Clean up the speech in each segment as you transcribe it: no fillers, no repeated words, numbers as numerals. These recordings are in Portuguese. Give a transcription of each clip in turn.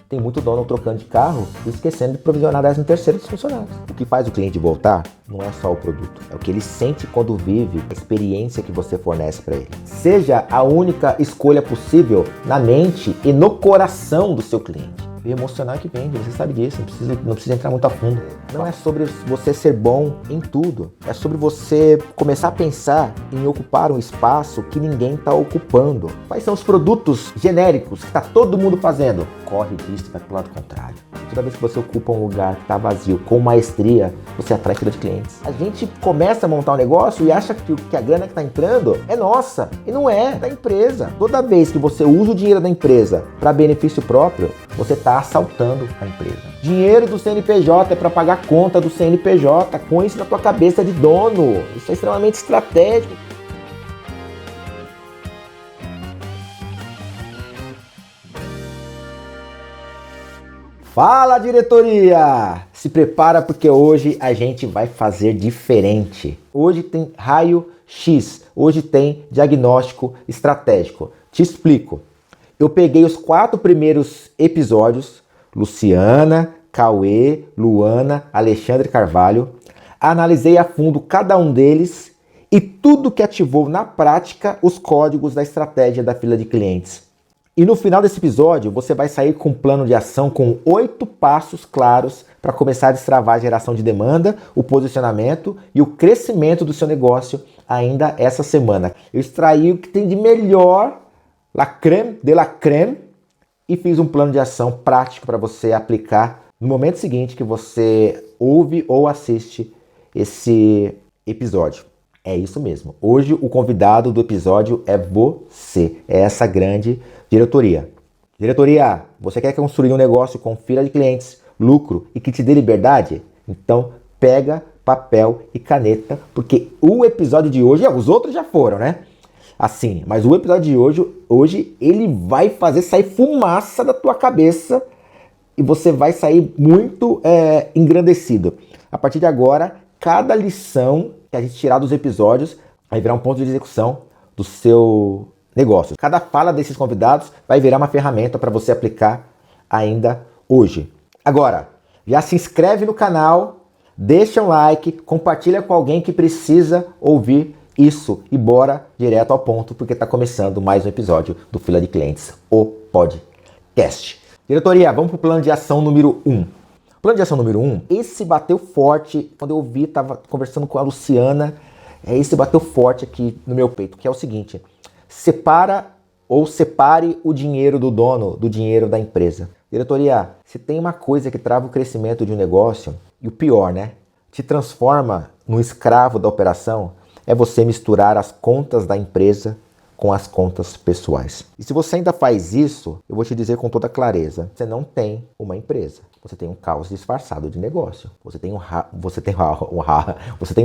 Tem muito dono trocando de carro e esquecendo de provisionar 13º dos funcionários. O que faz o cliente voltar não é só o produto, é o que ele sente quando vive a experiência que você fornece para ele. Seja a única escolha possível na mente e no coração do seu cliente. O emocional é que vende, você sabe disso, não precisa entrar muito a fundo. Não é sobre você ser bom em tudo, é sobre você começar a pensar em ocupar um espaço que ninguém está ocupando. Quais são os produtos genéricos que está todo mundo fazendo? Corre disso e vai para o lado contrário. Toda vez que você ocupa um lugar que está vazio com maestria, você atrai fila de clientes. A gente começa a montar um negócio e acha que a grana que está entrando é nossa, e não é, da empresa. Toda vez que você usa o dinheiro da empresa para benefício próprio, você está assaltando a empresa. Dinheiro do CNPJ é para pagar a conta do CNPJ. Põe isso na tua cabeça de dono. Isso é extremamente estratégico. Fala, diretoria! Se prepara porque hoje a gente vai fazer diferente. Hoje tem raio X, hoje tem diagnóstico estratégico. Te explico. Eu peguei os 4 primeiros episódios, Luciana, Cauê, Luana, Alexandre Carvalho, analisei a fundo cada um deles e tudo que ativou na prática os códigos da estratégia da fila de clientes. E no final desse episódio, você vai sair com um plano de ação com 8 passos claros para começar a destravar a geração de demanda, o posicionamento e o crescimento do seu negócio ainda essa semana. Eu extraí o que tem de melhor, la crème de la crème, e fiz um plano de ação prático para você aplicar no momento seguinte que você ouve ou assiste esse episódio. É isso mesmo. Hoje o convidado do episódio é você, é essa grande diretoria. Diretoria, você quer construir um negócio com fila de clientes, lucro e que te dê liberdade? Então pega papel e caneta, porque o episódio de hoje, os outros já foram, né? Assim, mas o episódio de hoje ele vai fazer sair fumaça da tua cabeça e você vai sair muito engrandecido. A partir de agora, cada lição que a gente tirar dos episódios vai virar um ponto de execução do seu negócio. Cada fala desses convidados vai virar uma ferramenta para você aplicar ainda hoje. Agora, já se inscreve no canal, deixa um like, compartilha com alguém que precisa ouvir isso e bora direto ao ponto, porque está começando mais um episódio do Fila de Clientes, o podcast. Diretoria, vamos para o plano de ação número 1. Plano de ação número 1, esse bateu forte quando eu vi, estava conversando com a Luciana, esse bateu forte aqui no meu peito, que é o seguinte: separe o dinheiro do dono do dinheiro da empresa. Diretoria, se tem uma coisa que trava o crescimento de um negócio, e o pior, né, te transforma no escravo da operação, é você misturar as contas da empresa com as contas pessoais. E se você ainda faz isso, eu vou te dizer com toda clareza, você não tem uma empresa. Você tem um caos disfarçado de negócio. Você tem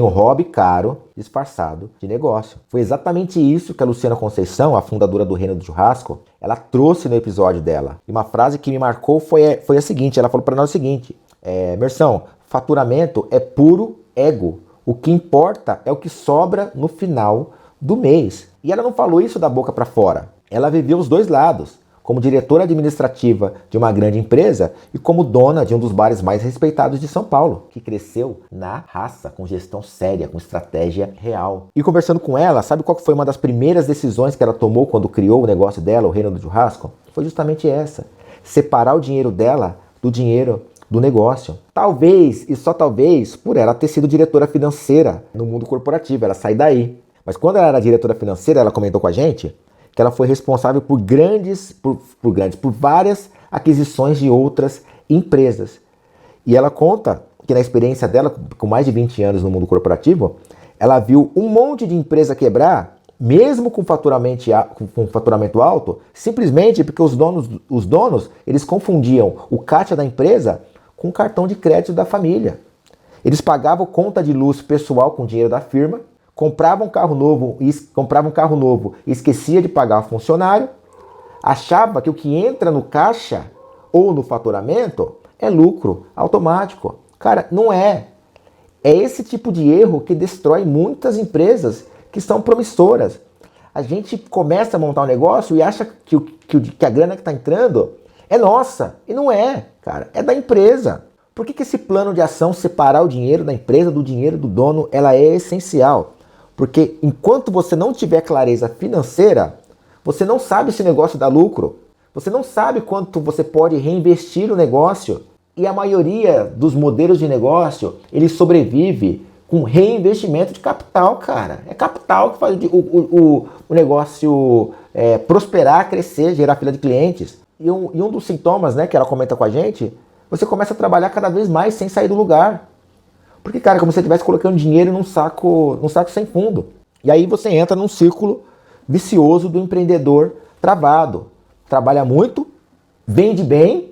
um hobby caro disfarçado de negócio. Foi exatamente isso que a Luciana Conceição, a fundadora do Reino do Churrasco, ela trouxe no episódio dela. E uma frase que me marcou foi a seguinte, ela falou para nós o seguinte: Mersão, faturamento é puro ego. O que importa é o que sobra no final do mês. E ela não falou isso da boca para fora. Ela viveu os dois lados, como diretora administrativa de uma grande empresa e como dona de um dos bares mais respeitados de São Paulo, que cresceu na raça, com gestão séria, com estratégia real. E conversando com ela, sabe qual foi uma das primeiras decisões que ela tomou quando criou o negócio dela, o Reino do Churrasco? Foi justamente essa: separar o dinheiro dela do dinheiro do negócio. Talvez, e só talvez, por ela ter sido diretora financeira no mundo corporativo, ela sai daí. Mas quando ela era diretora financeira, ela comentou com a gente que ela foi responsável por várias aquisições de outras empresas. E ela conta que na experiência dela, com mais de 20 anos no mundo corporativo, ela viu um monte de empresa quebrar, mesmo com faturamento alto, simplesmente porque os donos eles confundiam o caixa da empresa com o cartão de crédito da família. Eles pagavam conta de luz pessoal com dinheiro da firma, compravam um carro novo e esquecia de pagar o funcionário, achava que o que entra no caixa ou no faturamento é lucro automático. Cara, não é. É esse tipo de erro que destrói muitas empresas que são promissoras. A gente começa a montar um negócio e acha que a grana que está entrando é nossa. E não é, cara, é da empresa. Por que esse plano de ação, separar o dinheiro da empresa do dinheiro do dono, ela é essencial? Porque enquanto você não tiver clareza financeira, você não sabe se o negócio dá lucro, você não sabe quanto você pode reinvestir no negócio. E a maioria dos modelos de negócio, ele sobrevive com reinvestimento de capital, cara. É capital que faz o negócio prosperar, crescer, gerar fila de clientes. E um dos sintomas, né, que ela comenta com a gente, você começa a trabalhar cada vez mais sem sair do lugar. Porque, cara, é como se você estivesse colocando dinheiro num saco sem fundo. E aí você entra num círculo vicioso do empreendedor travado. Trabalha muito, vende bem,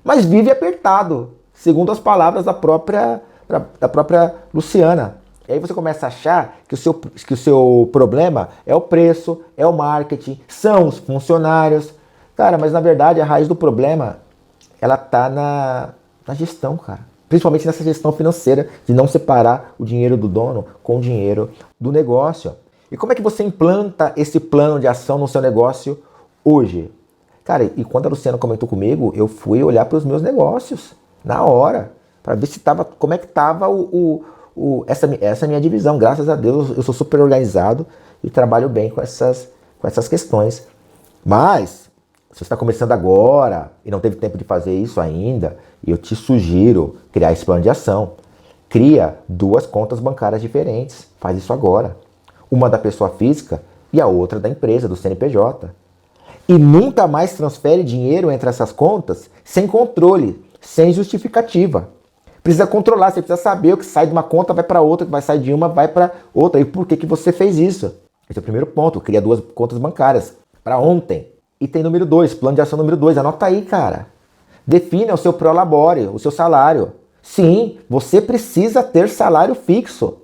mas vive apertado, segundo as palavras da própria Luciana. E aí você começa a achar que o seu problema é o preço, é o marketing, são os funcionários. Cara, mas na verdade a raiz do problema, ela tá na gestão, cara. Principalmente nessa gestão financeira, de não separar o dinheiro do dono com o dinheiro do negócio. E como é que você implanta esse plano de ação no seu negócio hoje? Cara, e quando a Luciana comentou comigo, eu fui olhar para os meus negócios na hora, para ver se tava, como é que estava essa minha divisão. Graças a Deus eu sou super organizado e trabalho bem com essas questões. Mas, se você está começando agora e não teve tempo de fazer isso ainda, eu te sugiro criar esse plano de ação. Cria 2 contas bancárias diferentes. Faz isso agora. Uma da pessoa física e a outra da empresa, do CNPJ. E nunca mais transfere dinheiro entre essas contas sem controle, sem justificativa. Precisa controlar, você precisa saber o que sai de uma conta vai para outra, o que vai sair de uma vai para outra. E por que você fez isso? Esse é o primeiro ponto, cria 2 contas bancárias para ontem. Item número 2, plano de ação número 2, anota aí, cara. Defina o seu prolabore, o seu salário. Sim, você precisa ter salário fixo.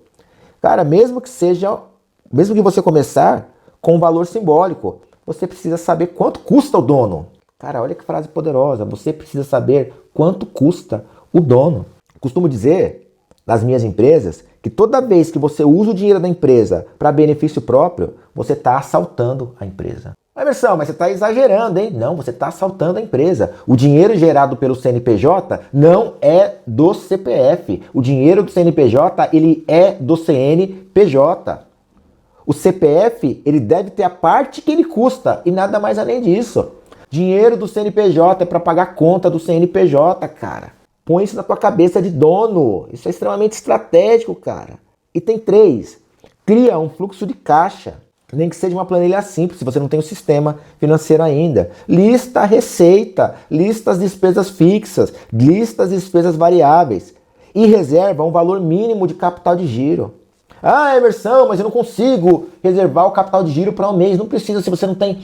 Cara, mesmo que você começar com um valor simbólico, você precisa saber quanto custa o dono. Cara, olha que frase poderosa. Você precisa saber quanto custa o dono. Costumo dizer, nas minhas empresas, que toda vez que você usa o dinheiro da empresa para benefício próprio, você está assaltando a empresa. Emerson, mas você está exagerando, hein? Não, você está assaltando a empresa. O dinheiro gerado pelo CNPJ não é do CPF. O dinheiro do CNPJ, ele é do CNPJ. O CPF, ele deve ter a parte que ele custa e nada mais além disso. Dinheiro do CNPJ é para pagar a conta do CNPJ, cara. Põe isso na tua cabeça de dono. Isso é extremamente estratégico, cara. Item 3. Cria um fluxo de caixa. Nem que seja uma planilha simples, se você não tem um sistema financeiro ainda. Lista a receita, lista as despesas fixas, lista as despesas variáveis. E reserva um valor mínimo de capital de giro. Ah, Emerson, mas eu não consigo reservar o capital de giro para um mês. Não precisa, se você não tem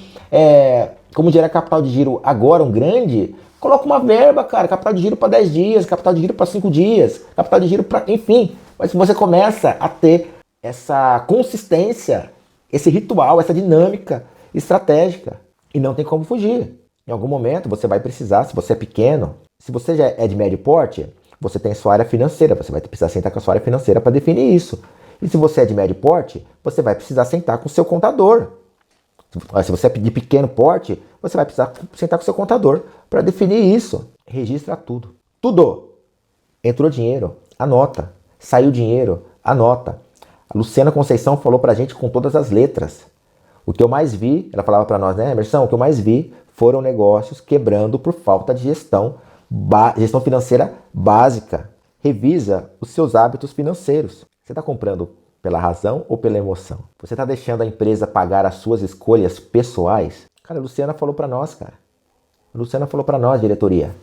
como gerar capital de giro agora, um grande, coloca uma verba, cara. Capital de giro para 10 dias, capital de giro para 5 dias, capital de giro para... Enfim, mas você começa a ter essa consistência, esse ritual, essa dinâmica estratégica. E não tem como fugir. Em algum momento você vai precisar, se você é pequeno, se você já é de médio porte, você tem sua área financeira, você vai precisar sentar com a sua área financeira para definir isso. E se você é de médio porte, você vai precisar sentar com o seu contador. Se você é de pequeno porte, você vai precisar sentar com o seu contador para definir isso. Registra tudo. Tudo. Entrou dinheiro, anota. Saiu dinheiro, anota. A Luciana Conceição falou pra gente com todas as letras. O que eu mais vi, ela falava para nós, né, Emerson? O que eu mais vi foram negócios quebrando por falta de gestão financeira básica. Revisa os seus hábitos financeiros. Você está comprando pela razão ou pela emoção? Você está deixando a empresa pagar as suas escolhas pessoais? Cara, a Luciana falou para nós, cara. A Luciana falou para nós, diretoria.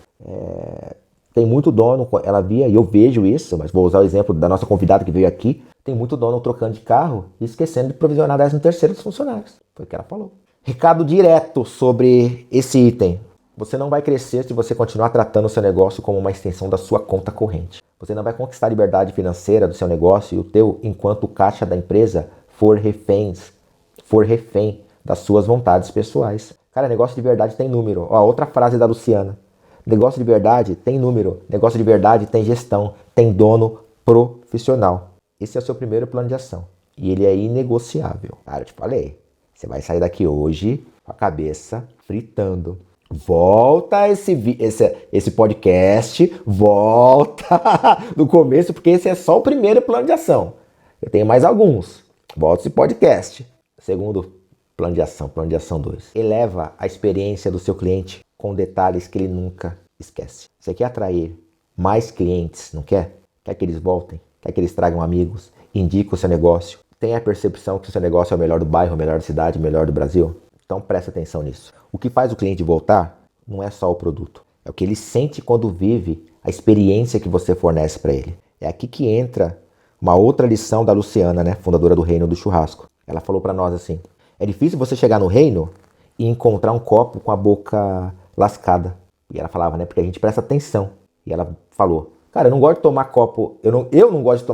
Tem muito dono, ela via, e eu vejo isso, mas vou usar o exemplo da nossa convidada que veio aqui. Tem muito dono trocando de carro e esquecendo de provisionar 13º dos funcionários. Foi o que ela falou. Recado direto sobre esse item. Você não vai crescer se você continuar tratando o seu negócio como uma extensão da sua conta corrente. Você não vai conquistar a liberdade financeira do seu negócio e o teu enquanto o caixa da empresa for refém das suas vontades pessoais. Cara, negócio de verdade tem número. Ó, outra frase da Luciana. Negócio de verdade tem número. Negócio de verdade tem gestão. Tem dono profissional. Esse é o seu primeiro plano de ação. E ele é inegociável. Cara, eu te falei. Você vai sair daqui hoje com a cabeça fritando. Volta esse podcast, volta do começo, porque esse é só o primeiro plano de ação. Eu tenho mais alguns. Volta esse podcast. Segundo plano de ação 2. Eleva a experiência do seu cliente com detalhes que ele nunca esquece. Você quer atrair mais clientes, não quer? Quer que eles voltem? Quer que eles tragam amigos? Indique o seu negócio? Tem a percepção que o seu negócio é o melhor do bairro, o melhor da cidade, o melhor do Brasil? Então presta atenção nisso. O que faz o cliente voltar não é só o produto. É o que ele sente quando vive a experiência que você fornece para ele. É aqui que entra uma outra lição da Luciana, né, fundadora do Reino do Churrasco. Ela falou para nós assim: é difícil você chegar no reino e encontrar um copo com a boca lascada. E ela falava, né, porque a gente presta atenção. E ela falou: cara, eu não gosto de tomar copo, eu não gosto de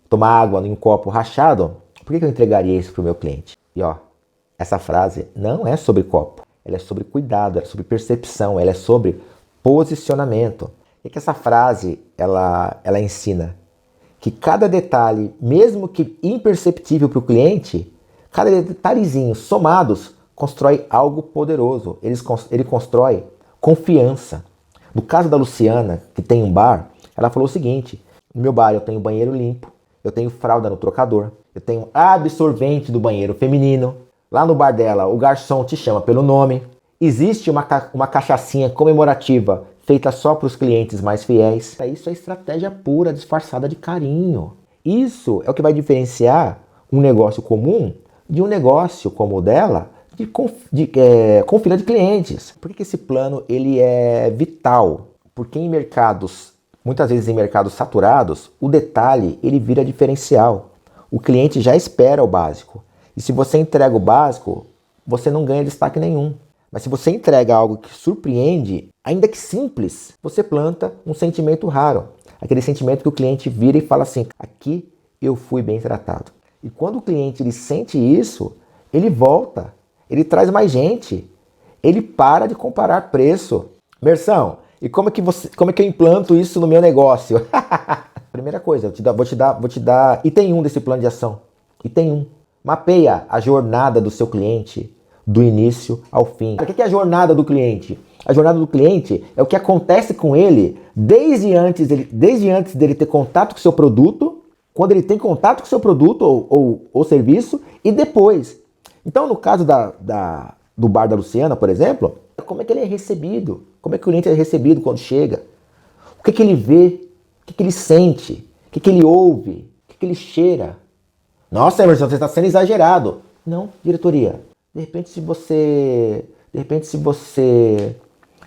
tomar água em um copo rachado. Por que eu entregaria isso pro meu cliente? E ó, essa frase não é sobre copo, ela é sobre cuidado, ela é sobre percepção, ela é sobre posicionamento. O que essa frase ela ensina? Que cada detalhe, mesmo que imperceptível para o cliente, cada detalhezinho somados constrói algo poderoso. Ele constrói confiança. No caso da Luciana, que tem um bar, ela falou o seguinte: no meu bar eu tenho banheiro limpo, eu tenho fralda no trocador, eu tenho absorvente do banheiro feminino. Lá no bar dela, o garçom te chama pelo nome. Existe uma cachaçinha comemorativa feita só para os clientes mais fiéis. Isso é estratégia pura, disfarçada de carinho. Isso é o que vai diferenciar um negócio comum de um negócio como o dela, com fila de clientes. Por que esse plano ele é vital? Porque em mercados, muitas vezes em mercados saturados, o detalhe ele vira diferencial. O cliente já espera o básico. E se você entrega o básico, você não ganha destaque nenhum. Mas se você entrega algo que surpreende, ainda que simples, você planta um sentimento raro. Aquele sentimento que o cliente vira e fala assim: aqui eu fui bem tratado. E quando o cliente ele sente isso, ele volta, ele traz mais gente, ele para de comparar preço. Mersão, e como é que eu implanto isso no meu negócio? Primeira coisa, vou te dar item 1 desse plano de ação. Item 1. Mapeia a jornada do seu cliente do início ao fim. O que é a jornada do cliente? A jornada do cliente é o que acontece com ele desde antes dele ter contato com o seu produto, quando ele tem contato com o seu produto ou serviço, e depois. Então, no caso do bar da Luciana, por exemplo, como é que ele é recebido? Como é que o cliente é recebido quando chega? O que ele vê? O que ele sente? O que ele ouve? O que ele cheira? Nossa, Emerson, você está sendo exagerado. Não, diretoria. De repente, se você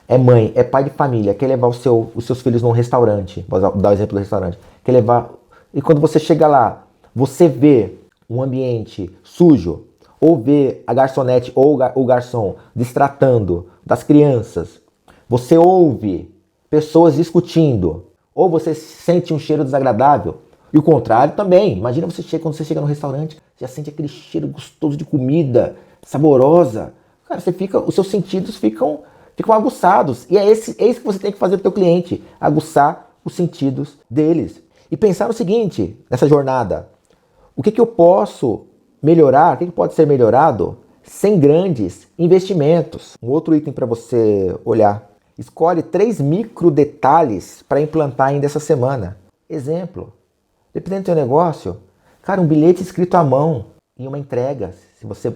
é mãe, é pai de família, quer levar os seus filhos num restaurante, vou dar o exemplo do restaurante, quer levar, e quando você chega lá, você vê um ambiente sujo, ou vê a garçonete ou o garçom destratando das crianças, você ouve pessoas discutindo, ou você sente um cheiro desagradável, e o contrário também. Imagina quando você chega no restaurante, já sente aquele cheiro gostoso de comida, saborosa. Cara, os seus sentidos ficam aguçados. E é isso que você tem que fazer para o teu cliente, aguçar os sentidos deles. E pensar no seguinte, nessa jornada: o que eu posso melhorar, o que pode ser melhorado sem grandes investimentos? Um outro item para você olhar: escolhe 3 micro detalhes para implantar ainda essa semana. Exemplo, dependendo do teu negócio, cara, um bilhete escrito à mão em uma entrega, se você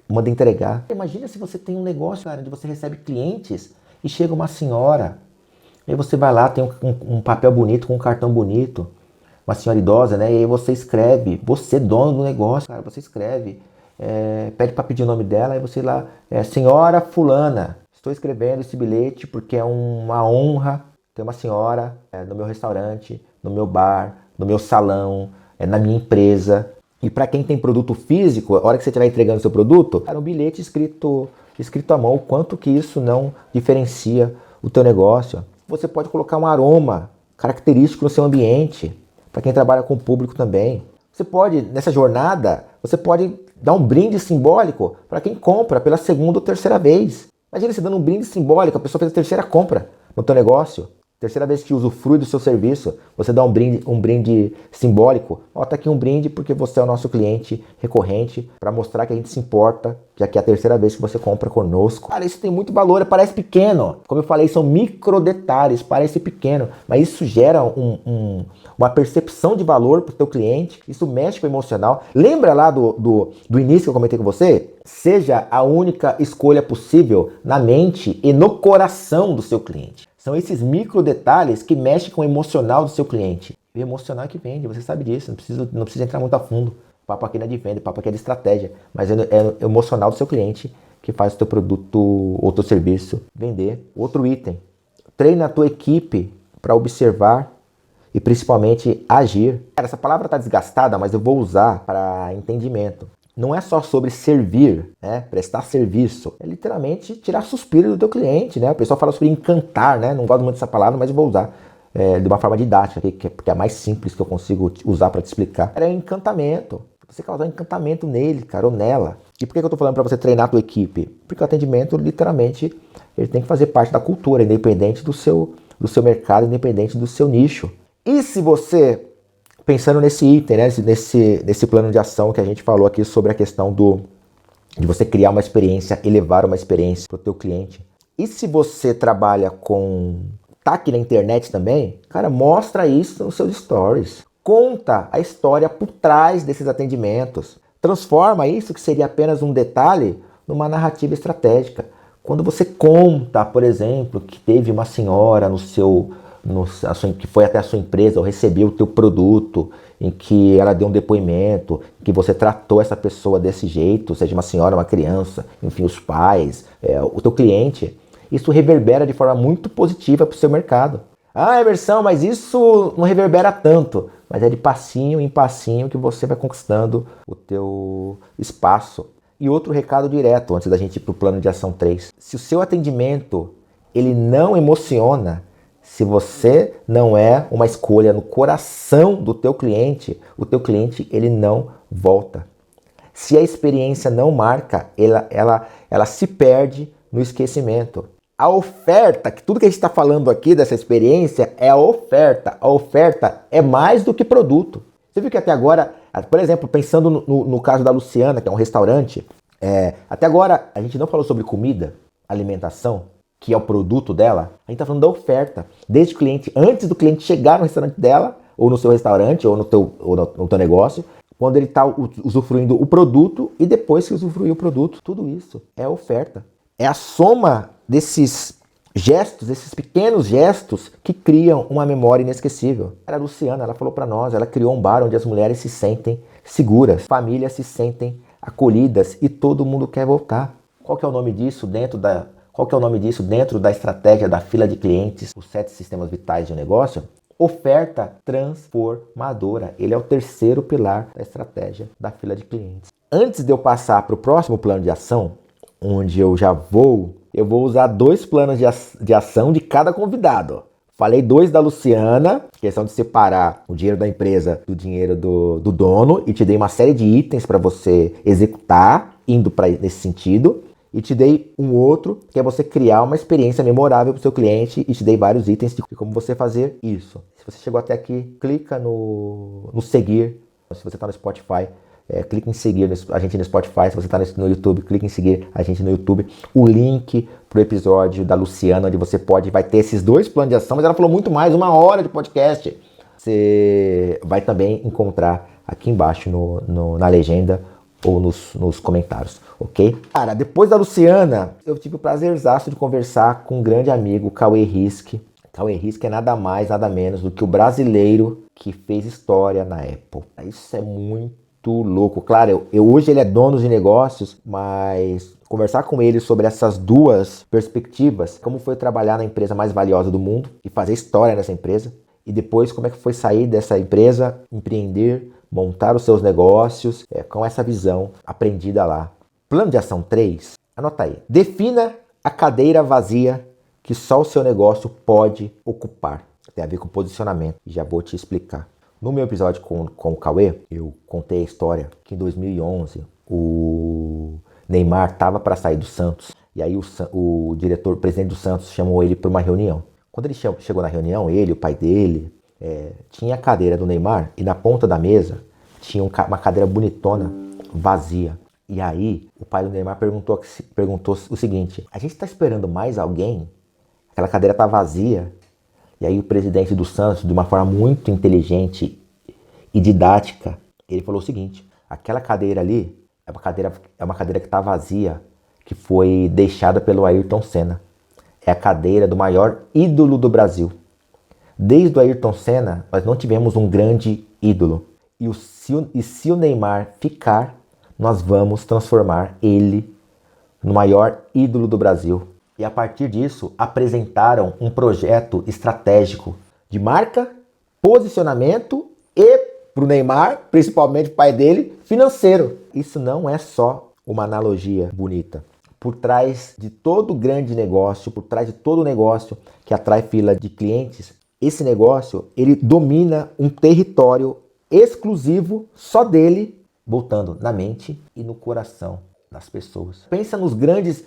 manda entregar. Imagina se você tem um negócio, cara, onde você recebe clientes e chega uma senhora, e aí você vai lá, tem um papel bonito, com um cartão bonito, uma senhora idosa, né? E aí você escreve, você dono do negócio, cara, você escreve, pede para pedir o nome dela, aí você lá, senhora fulana, estou escrevendo esse bilhete porque é uma honra ter uma senhora no meu restaurante, no meu bar, no meu salão, na minha empresa. E para quem tem produto físico, a hora que você estiver entregando seu produto, cara, um bilhete escrito à mão, o quanto que isso não diferencia o teu negócio. Você pode colocar um aroma característico no seu ambiente, para quem trabalha com o público também. Você pode, nessa jornada, você pode dar um brinde simbólico para quem compra pela segunda ou terceira vez. Imagina você dando um brinde simbólico, a pessoa fez a terceira compra no teu negócio. Terceira vez que usufrui do seu serviço, você dá um brinde simbólico. Ó, tá aqui um brinde porque você é o nosso cliente recorrente, para mostrar que a gente se importa, já que é a terceira vez que você compra conosco. Cara, isso tem muito valor, parece pequeno. Como eu falei, são micro detalhes, parece pequeno, mas isso gera uma percepção de valor para o teu cliente. Isso mexe com o emocional. Lembra lá do início que eu comentei com você? Seja a única escolha possível na mente e no coração do seu cliente. São esses micro detalhes que mexem com o emocional do seu cliente. O emocional é que vende, você sabe disso, não precisa entrar muito a fundo. O papo aqui não é de venda, o papo aqui é de estratégia. Mas é o emocional do seu cliente que faz o teu produto ou teu serviço vender. Outro item, treina a tua equipe para observar e principalmente agir. Cara, essa palavra está desgastada, mas eu vou usar para entendimento. Não é só sobre servir, né? Prestar serviço. É literalmente tirar suspiro do teu cliente, né? O pessoal fala sobre encantar, né? Não gosto muito dessa palavra, mas eu vou usar de uma forma didática, porque é a mais simples que eu consigo usar para te explicar. É encantamento. Você causar encantamento nele, cara, ou nela. E por que eu tô falando para você treinar a tua equipe? Porque o atendimento, literalmente, ele tem que fazer parte da cultura, independente do seu mercado, independente do seu nicho. E se você... Pensando nesse item, né, nesse plano de ação que a gente falou aqui sobre a questão de você criar uma experiência, elevar uma experiência para o teu cliente. E se você trabalha tá aqui na internet também, cara, mostra isso nos seus stories. Conta a história por trás desses atendimentos. Transforma isso, que seria apenas um detalhe, numa narrativa estratégica. Quando você conta, por exemplo, que teve uma senhora que foi até a sua empresa ou recebeu o teu produto, em que ela deu um depoimento, que você tratou essa pessoa desse jeito, seja uma senhora, uma criança, enfim, os pais, o teu cliente, isso reverbera de forma muito positiva para o seu mercado. Ah, Emerson, mas isso não reverbera tanto, mas é de passinho em passinho que você vai conquistando o teu espaço. E outro recado direto, antes da gente ir para o plano de ação 3. Se o seu atendimento ele não emociona, se você não é uma escolha no coração do teu cliente, o teu cliente ele não volta. Se a experiência não marca, ela se perde no esquecimento. A oferta, que tudo que a gente está falando aqui dessa experiência é a oferta. A oferta é mais do que produto. Você viu que até agora, por exemplo, pensando no caso da Luciana, que é um restaurante, até agora a gente não falou sobre comida, alimentação, que é o produto dela, a gente está falando da oferta. Desde o cliente, antes do cliente chegar no restaurante dela, ou no seu restaurante, ou no teu negócio, quando ele está usufruindo o produto e depois que usufruir o produto. Tudo isso é oferta. É a soma desses gestos, esses pequenos gestos que criam uma memória inesquecível. A Luciana, ela falou para nós, ela criou um bar onde as mulheres se sentem seguras, famílias se sentem acolhidas e todo mundo quer voltar. Qual que é o nome disso dentro da estratégia da fila de clientes, os 7 sistemas vitais de um negócio? Oferta transformadora. Ele é o terceiro pilar da estratégia da fila de clientes. Antes de eu passar para o próximo plano de ação, onde eu vou usar 2 planos de ação de cada convidado. Falei 2 da Luciana, questão de separar o dinheiro da empresa do dinheiro do dono, e te dei uma série de itens para você executar, indo para nesse sentido. E te dei um outro, que é você criar uma experiência memorável para o seu cliente, e te dei vários itens de como você fazer isso. Se você chegou até aqui, clica no seguir. Se você está no Spotify, clica em seguir a gente no Spotify. Se você está no YouTube, clica em seguir a gente no YouTube. O link para o episódio da Luciana, onde vai ter esses 2 planos de ação, mas ela falou muito mais, 1 hora de podcast. Você vai também encontrar aqui embaixo na legenda ou nos comentários, ok? Cara, depois da Luciana, eu tive o prazerzaço de conversar com um grande amigo, Cauê Risk. Cauê Risk é nada mais, nada menos do que o brasileiro que fez história na Apple. Isso é muito louco. Claro, hoje ele é dono de negócios, mas conversar com ele sobre essas 2 perspectivas, como foi trabalhar na empresa mais valiosa do mundo e fazer história nessa empresa, e depois como é que foi sair dessa empresa, empreender, montar os seus negócios com essa visão aprendida lá. Plano de ação 3, anota aí. Defina a cadeira vazia que só o seu negócio pode ocupar. Tem a ver com posicionamento, e já vou te explicar. No meu episódio com o Cauê, eu contei a história que em 2011 o Neymar estava para sair do Santos. E aí o presidente do Santos chamou ele para uma reunião. Quando ele chegou na reunião, ele, o pai dele, tinha a cadeira do Neymar e na ponta da mesa tinha uma cadeira bonitona, vazia. E aí o pai do Neymar perguntou o seguinte: a gente está esperando mais alguém? Aquela cadeira tá vazia. E aí o presidente do Santos, de uma forma muito inteligente e didática, ele falou o seguinte: aquela cadeira ali é uma cadeira que está vazia, que foi deixada pelo Ayrton Senna. É a cadeira do maior ídolo do Brasil. Desde o Ayrton Senna, nós não tivemos um grande ídolo. E se o Neymar ficar, nós vamos transformar ele no maior ídolo do Brasil. E a partir disso, apresentaram um projeto estratégico de marca, posicionamento e, para o Neymar, principalmente o pai dele, financeiro. Isso não é só uma analogia bonita. Por trás de todo grande negócio, por trás de todo negócio que atrai fila de clientes, esse negócio, ele domina um território exclusivo só dele, voltando na mente e no coração das pessoas. Pensa nos grandes...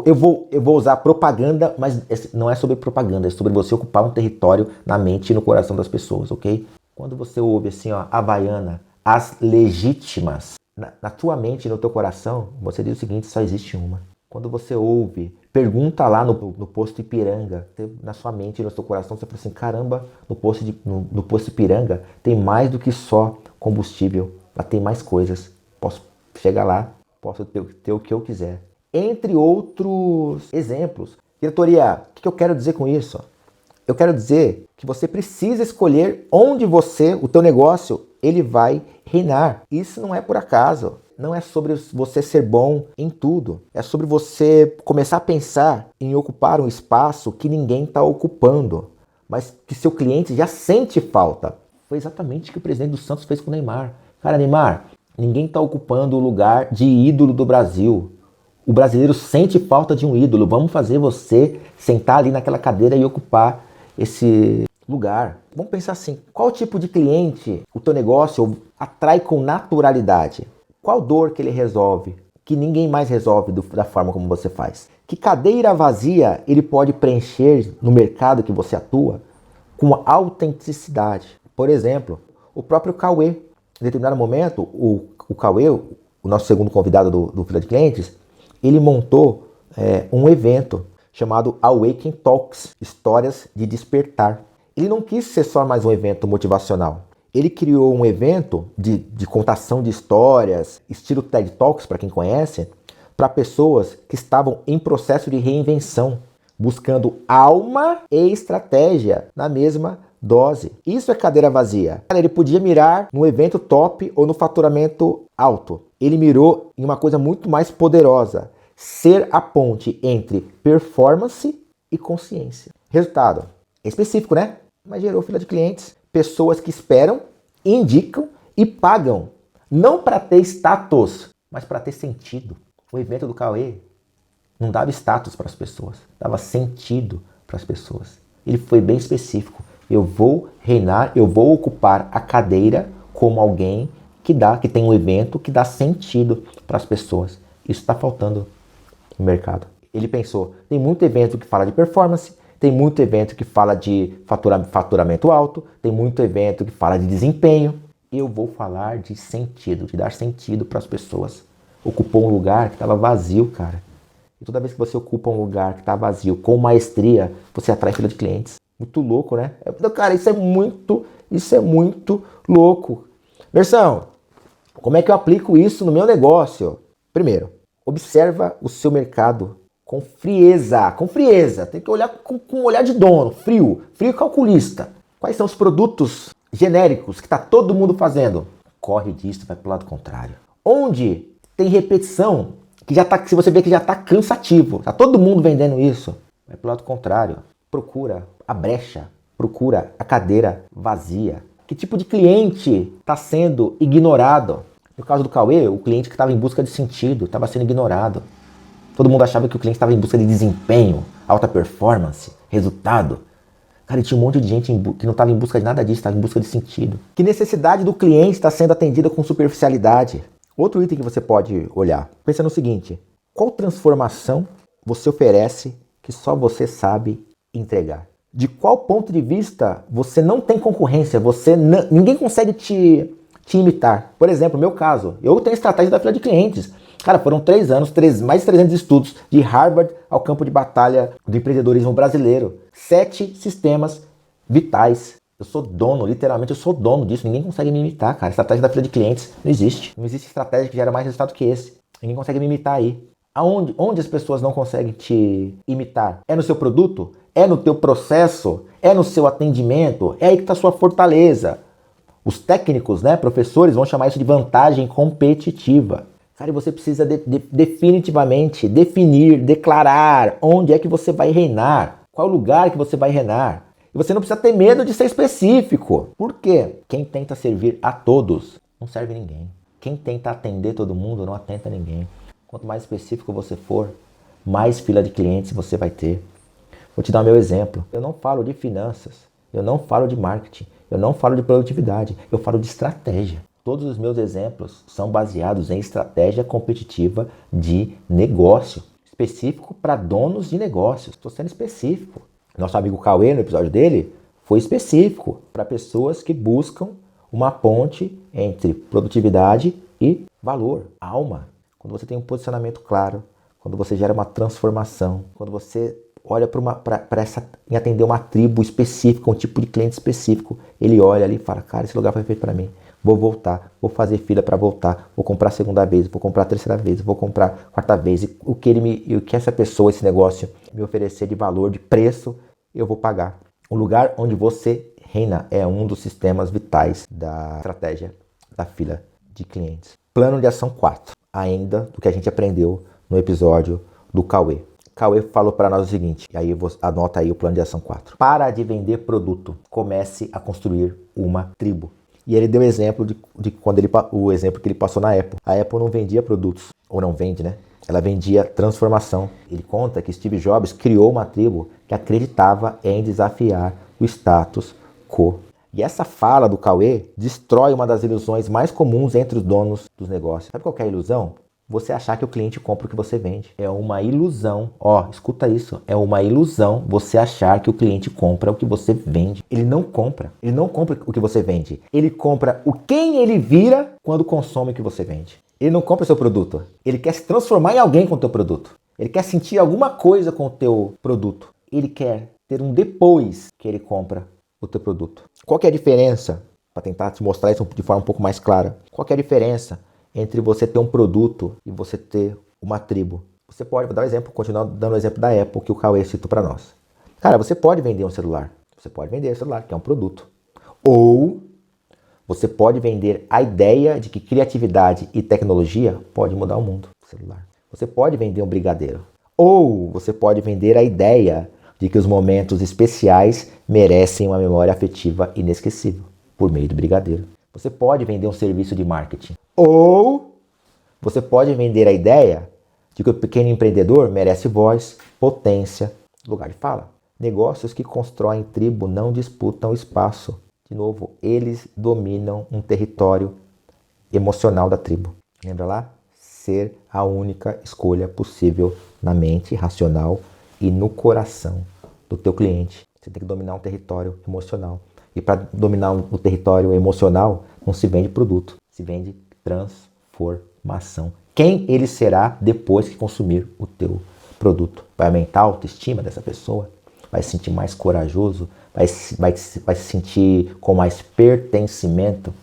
Eu vou usar propaganda, mas não é sobre propaganda, é sobre você ocupar um território na mente e no coração das pessoas, ok? Quando você ouve assim, ó, Havaiana, as legítimas, na tua mente e no teu coração, você diz o seguinte: só existe uma. Quando você ouve, pergunta lá no posto Ipiranga, na sua mente e no seu coração, você fala assim: caramba, no posto Ipiranga tem mais do que só combustível, lá tem mais coisas. Posso chegar lá, posso ter o que eu quiser. Entre outros exemplos. Diretoria, o que eu quero dizer com isso? Eu quero dizer que você precisa escolher onde o teu negócio, ele vai reinar. Isso não é por acaso. Não é sobre você ser bom em tudo. É sobre você começar a pensar em ocupar um espaço que ninguém está ocupando, mas que seu cliente já sente falta. Foi exatamente o que o presidente do Santos fez com o Neymar. Cara, Neymar, ninguém está ocupando o lugar de ídolo do Brasil. O brasileiro sente falta de um ídolo. Vamos fazer você sentar ali naquela cadeira e ocupar esse lugar. Vamos pensar assim: qual tipo de cliente o teu negócio atrai com naturalidade? Qual dor que ele resolve que ninguém mais resolve da forma como você faz? Que cadeira vazia ele pode preencher no mercado que você atua com autenticidade? Por exemplo, o próprio Cauê. Em determinado momento, o Cauê, o nosso segundo convidado do Fila de Clientes, ele montou um evento chamado Awaken Talks, Histórias de Despertar. Ele não quis ser só mais um evento motivacional. Ele criou um evento de contação de histórias, estilo TED Talks, para quem conhece, para pessoas que estavam em processo de reinvenção, buscando alma e estratégia na mesma dose. Isso é cadeira vazia. Ele podia mirar no evento top ou no faturamento alto. Ele mirou em uma coisa muito mais poderosa: ser a ponte entre performance e consciência. Resultado é específico, né? Mas gerou fila de clientes. Pessoas que esperam, indicam e pagam. Não para ter status, mas para ter sentido. O evento do Cauê não dava status para as pessoas, dava sentido para as pessoas. Ele foi bem específico. Eu vou reinar, eu vou ocupar a cadeira como alguém que tem um evento que dá sentido para as pessoas. Isso está faltando no mercado. Ele pensou: tem muito evento que fala de performance, tem muito evento que fala de faturamento alto, tem muito evento que fala de desempenho. Eu vou falar de sentido, de dar sentido para as pessoas. Ocupou um lugar que estava vazio, cara. E toda vez que você ocupa um lugar que está vazio com maestria, você atrai fila de clientes. Muito louco, né? Cara, isso é muito louco. Versão, como é que eu aplico isso no meu negócio? Primeiro, observa o seu mercado com frieza. Com frieza. Tem que olhar com um olhar de dono, frio calculista. Quais são os produtos genéricos que está todo mundo fazendo? Corre disso, vai para o lado contrário. Onde tem repetição, que você vê que já está cansativo, está todo mundo vendendo isso, vai para o lado contrário. Procura a brecha, procura a cadeira vazia. Que tipo de cliente está sendo ignorado? No caso do Cauê, o cliente que estava em busca de sentido estava sendo ignorado. Todo mundo achava que o cliente estava em busca de desempenho, alta performance, resultado. Cara, tinha um monte de gente que não estava em busca de nada disso, estava em busca de sentido. Que necessidade do cliente está sendo atendida com superficialidade? Outro item que você pode olhar. Pensa no seguinte: qual transformação você oferece que só você sabe entregar? de qual ponto de vista você não tem concorrência, ninguém consegue te imitar. Por exemplo, no meu caso, eu tenho estratégia da fila de clientes. Cara, foram 3 anos, mais de 300 estudos, de Harvard ao campo de batalha do empreendedorismo brasileiro. 7 sistemas vitais. Eu sou dono, literalmente eu sou dono disso. Ninguém consegue me imitar, cara. Estratégia da fila de clientes não existe. Não existe estratégia que gera mais resultado que esse. Ninguém consegue me imitar aí. Onde as pessoas não conseguem te imitar? É no seu produto? É no teu processo? É no seu atendimento? É aí que está a sua fortaleza. Os técnicos, né, professores, vão chamar isso de vantagem competitiva. Cara, e você precisa definitivamente definir, declarar onde é que você vai reinar. Qual lugar que você vai reinar. E você não precisa ter medo de ser específico. Por quê? Quem tenta servir a todos não serve ninguém. Quem tenta atender todo mundo não atenta ninguém. Quanto mais específico você for, mais fila de clientes você vai ter. Vou te dar o meu exemplo. Eu não falo de finanças, eu não falo de marketing, eu não falo de produtividade, eu falo de estratégia. Todos os meus exemplos são baseados em estratégia competitiva de negócio, específico para donos de negócios. Estou sendo específico. Nosso amigo Cauê, no episódio dele, foi específico para pessoas que buscam uma ponte entre produtividade e valor, alma. Quando você tem um posicionamento claro, quando você gera uma transformação, quando você olha em atender uma tribo específica, um tipo de cliente específico, ele olha ali e fala, cara, esse lugar foi feito para mim, vou voltar, vou fazer fila para voltar, vou comprar a segunda vez, vou comprar a terceira vez, vou comprar a quarta vez, e o que essa pessoa, esse negócio me oferecer de valor, de preço, eu vou pagar. O lugar onde você reina é um dos sistemas vitais da estratégia da fila de clientes. Plano de ação 4, ainda do que a gente aprendeu no episódio do Cauê. Cauê falou para nós o seguinte, e aí anota aí o plano de ação 4. Para de vender produto, comece a construir uma tribo. E ele deu exemplo de quando o exemplo que ele passou na Apple. A Apple não vendia produtos, ou não vende, né? Ela vendia transformação. Ele conta que Steve Jobs criou uma tribo que acreditava em desafiar o status quo. E essa fala do Cauê destrói uma das ilusões mais comuns entre os donos dos negócios. Sabe qual que é a ilusão? Você achar que o cliente compra o que você vende. É uma ilusão. Ó, escuta isso. É uma ilusão você achar que o cliente compra o que você vende. Ele não compra. Ele não compra o que você vende. Ele compra o quem ele vira quando consome o que você vende. Ele não compra o seu produto. Ele quer se transformar em alguém com o teu produto. Ele quer sentir alguma coisa com o teu produto. Ele quer ter um depois que ele compra o teu produto. Qual que é a diferença? Para tentar te mostrar isso de forma um pouco mais clara. Qual que é a diferença entre você ter um produto e você ter uma tribo? Você pode, vou dar um exemplo, continuar dando o exemplo da Apple que o Cauê citou para nós. Cara, você pode vender um celular. Você pode vender um celular, que é um produto. Ou você pode vender a ideia de que criatividade e tecnologia pode mudar o mundo. Celular. Você pode vender um brigadeiro. Ou você pode vender a ideia de que os momentos especiais merecem uma memória afetiva inesquecível por meio do brigadeiro. Você pode vender um serviço de marketing. Ou você pode vender a ideia de que o pequeno empreendedor merece voz, potência, lugar de fala. Negócios que constroem tribo não disputam espaço. De novo, eles dominam um território emocional da tribo. Lembra lá? Ser a única escolha possível na mente racional e no coração do teu cliente. Você tem que dominar um território emocional. E para dominar o território emocional, não se vende produto, se vende transformação. Quem ele será depois que consumir o teu produto? Vai aumentar a autoestima dessa pessoa? Vai se sentir mais corajoso? Vai se sentir com mais pertencimento?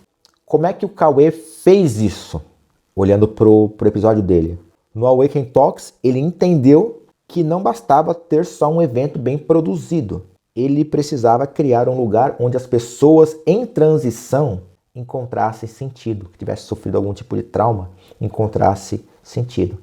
Como é que o Cauê fez isso? Olhando pro episódio dele. No Awaken Talks, ele entendeu que não bastava ter só um evento bem produzido. Ele precisava criar um lugar onde as pessoas em transição encontrassem sentido, que tivesse sofrido algum tipo de trauma, encontrasse sentido.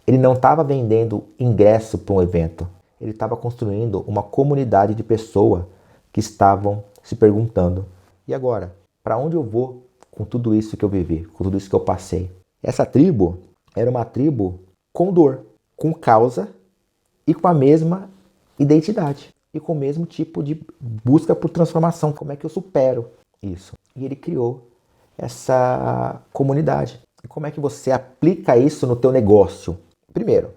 Ele não estava vendendo ingresso para um evento, ele estava construindo uma comunidade de pessoas que estavam se perguntando, e agora, para onde eu vou com tudo isso que eu vivi, com tudo isso que eu passei? Essa tribo era uma tribo com dor, com causa e com a mesma identidade. E com o mesmo tipo de busca por transformação. Como é que eu supero isso? E ele criou essa comunidade. E como é que você aplica isso no teu negócio? Primeiro,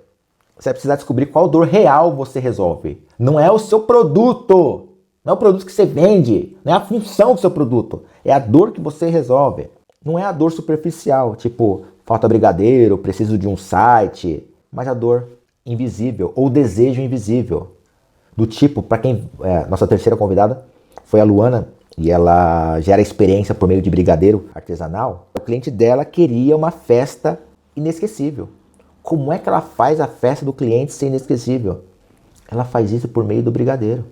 Você vai precisar descobrir qual dor real você resolve. Não é o seu produto. Não é o produto que você vende. Não é a função do seu produto. É a dor que você resolve. Não é a dor superficial, tipo, falta brigadeiro, preciso de um site. Mas a dor invisível ou desejo invisível. Do tipo, para quem... nossa terceira convidada foi a Luana. E ela gera experiência por meio de brigadeiro artesanal. O cliente dela queria uma festa inesquecível. Como é que ela faz a festa do cliente ser inesquecível? Ela faz isso por meio do brigadeiro.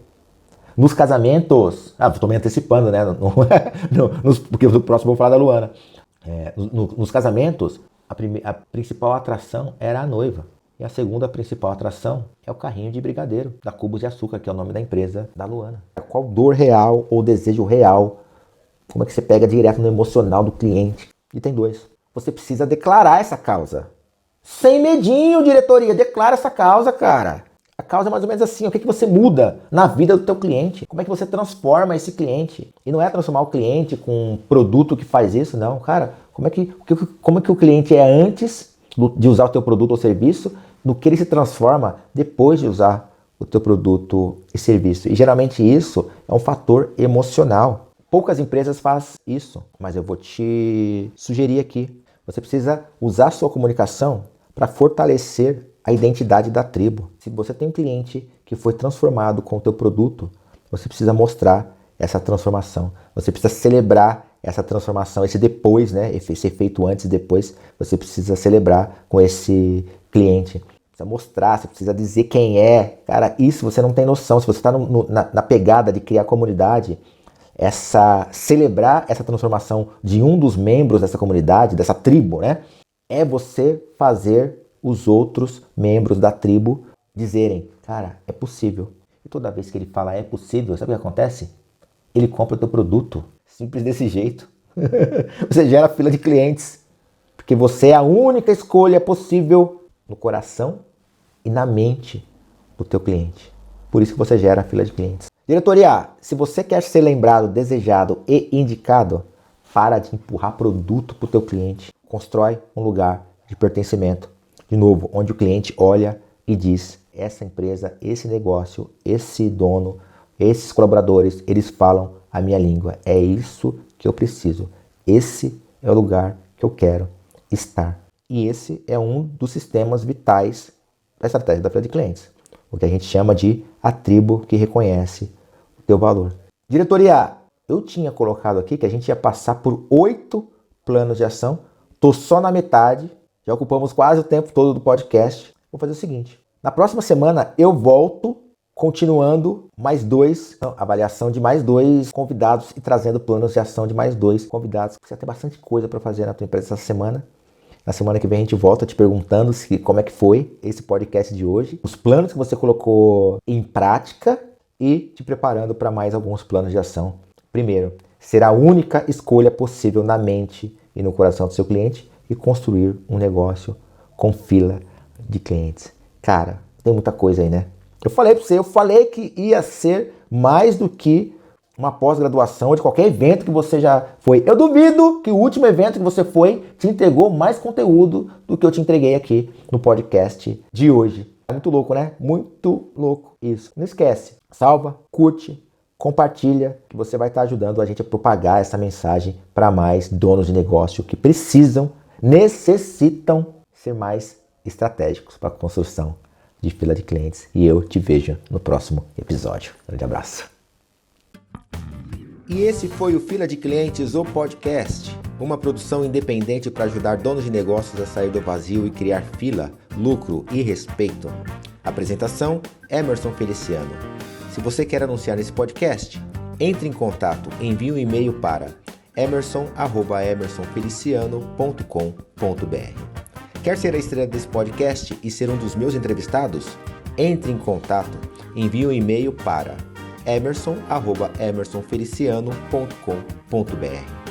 Nos casamentos... estou me antecipando, né? Porque no próximo eu vou falar da Luana. Nos casamentos, a principal atração era a noiva. E a segunda principal atração é o carrinho de brigadeiro, da Cubos de Açúcar, que é o nome da empresa da Luana. Qual dor real ou desejo real? Como é que você pega direto no emocional do cliente? E tem dois. Você precisa declarar essa causa. Sem medinho, diretoria. Declara essa causa, cara. A causa é mais ou menos assim. O que você muda na vida do teu cliente? Como é que você transforma esse cliente? E não é transformar o cliente com um produto que faz isso, não. Cara, como é que o cliente é antes de usar o teu produto ou serviço, no que ele se transforma depois de usar o teu produto e serviço. E geralmente isso é um fator emocional. Poucas empresas fazem isso, mas eu vou te sugerir aqui. Você precisa usar a sua comunicação para fortalecer a identidade da tribo. Se você tem um cliente que foi transformado com o teu produto, você precisa mostrar essa transformação. Você precisa celebrar essa transformação, esse depois, né? Esse efeito antes e depois, você precisa celebrar com esse cliente. Precisa mostrar, você precisa dizer quem é. Cara, isso você não tem noção. Se você está na pegada de criar comunidade, celebrar essa transformação de um dos membros dessa comunidade, dessa tribo, né? É você fazer os outros membros da tribo dizerem, cara, é possível. E toda vez que ele fala é possível, sabe o que acontece? Ele compra o teu produto. Simples desse jeito. Você gera fila de clientes. Porque você é a única escolha possível no coração e na mente do teu cliente. Por isso que você gera a fila de clientes. Diretoria, se você quer ser lembrado, desejado e indicado, para de empurrar produto para o teu cliente. Constrói um lugar de pertencimento. De novo, onde o cliente olha e diz, essa empresa, esse negócio, esse dono, esses colaboradores, eles falam a minha língua. É isso que eu preciso. Esse é o lugar que eu quero estar. E esse é um dos sistemas vitais da estratégia da fila de clientes. O que a gente chama de a tribo que reconhece o teu valor. Diretoria, eu tinha colocado aqui que a gente ia passar por 8 planos de ação. Estou só na metade. Já ocupamos quase o tempo todo do podcast. Vou fazer o seguinte. Na próxima semana eu volto continuando avaliação de mais 2 convidados e trazendo planos de ação de mais 2 convidados. Você tem bastante coisa para fazer na tua empresa essa semana. Na semana que vem a gente volta te perguntando como é que foi esse podcast de hoje, os planos que você colocou em prática e te preparando para mais alguns planos de ação. Primeiro, ser a única escolha possível na mente e no coração do seu cliente e construir um negócio com fila de clientes. Cara, tem muita coisa aí, né? Eu falei que ia ser mais do que uma pós-graduação ou de qualquer evento que você já foi. Eu duvido que o último evento que você foi te entregou mais conteúdo do que eu te entreguei aqui no podcast de hoje. É muito louco, né? Muito louco isso. Não esquece, salva, curte, compartilha, que você vai estar ajudando a gente a propagar essa mensagem para mais donos de negócio que necessitam ser mais estratégicos para a construção de fila de clientes. E eu te vejo no próximo episódio. Grande abraço. E esse foi o Fila de Clientes, o podcast. Uma produção independente para ajudar donos de negócios a sair do vazio e criar fila, lucro e respeito. Apresentação, Emerson Feliciano. Se você quer anunciar nesse podcast, entre em contato, envie um e-mail para emerson@emersonfeliciano.com.br. Quer ser a estrela desse podcast e ser um dos meus entrevistados? Entre em contato, envie um e-mail para emerson@emersonfeliciano.com.br.